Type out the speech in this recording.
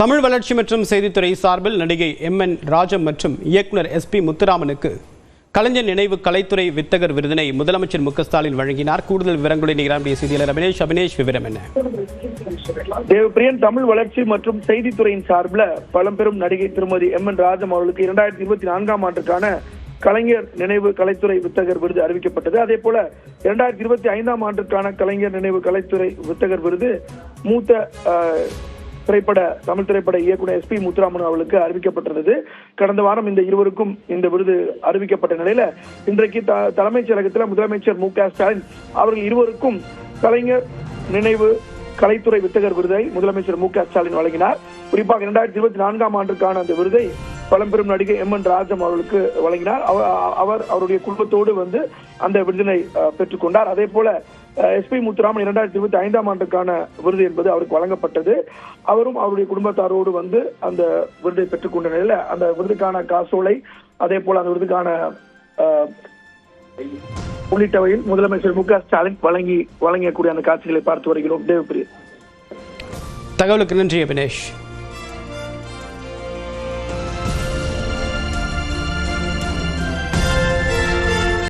தமிழ் வளர்ச்சி மற்றும் செய்தித்துறை சார்பில் நடிகை எம்.என். ராஜம் மற்றும் இயக்குனர் எஸ்.பி. முத்துராமனுக்கு கலைஞர் நினைவு கலைத்துறை வித்தகர் விருதினை முதலமைச்சர் மு.க.ஸ்டாலின் வழங்கினார். கூடுதல் விவரங்களுடன் நிகழ்ச்சிய செய்தியாளர் அபினேஷ் விவரம் என்ன? தேவப்பிரியன், தமிழ் வளர்ச்சி மற்றும் செய்தித்துறையின் சார்பில் பழம்பெரும் நடிகை திருமதி எம்.என். ராஜம் அவர்களுக்கு 2024ஆம் ஆண்டுக்கான கலைஞர் நினைவு கலைத்துறை வித்தகர் விருது அறிவிக்கப்பட்டது. அதே போல 2025ஆம் ஆண்டுக்கான கலைஞர் நினைவு கலைத்துறை வித்தகர் விருது மூத்த தமிழ் திரைப்பட இயக்குனர் எஸ்.பி. முத்துராமன் அவர்களுக்கு அறிவிக்கப்பட்டிருந்தது. கடந்த வாரம் இந்த இருவருக்கும் இந்த விருது அறிவிக்கப்பட்ட நிலையில இன்றைக்கு தலைமைச் செயலகத்தில் முதலமைச்சர் மு.க.ஸ்டாலின் அவர்கள் இருவருக்கும் கலைஞர் நினைவு கலைத்துறை வித்தகர் விருதை முதலமைச்சர் மு.க.ஸ்டாலின் வழங்கினார். குறிப்பாக 2024ஆம் ஆண்டுக்கான அந்த விருதை பழம்பெரும் நடிகை எம்.என். ராஜம் அவர்களுக்கு வழங்கினார். அவர் அவருடைய குடும்பத்தோடு வந்து அந்த விருதினை பெற்றுக்கொண்டார். அதே போல எஸ்.பி. முத்துராமன் 2025ஆம் ஆண்டுக்கான விருது என்பது அவருக்கு வழங்கப்பட்டது. அவரும் அவருடைய குடும்பத்தாரோடு வந்து அந்த விருதை பெற்றுக்கொண்ட நிலையில அந்த விருதுக்கான காசோலை, அதே போல அந்த விருதுக்கான உள்ளிட்டவையில் முதலமைச்சர் மு.க.ஸ்டாலின் வழங்கக்கூடிய அந்த காட்சிகளை பார்த்து வருகிறோம். தேவப்பிரியன், தகவலுக்கு நன்றி அபினேஷ்.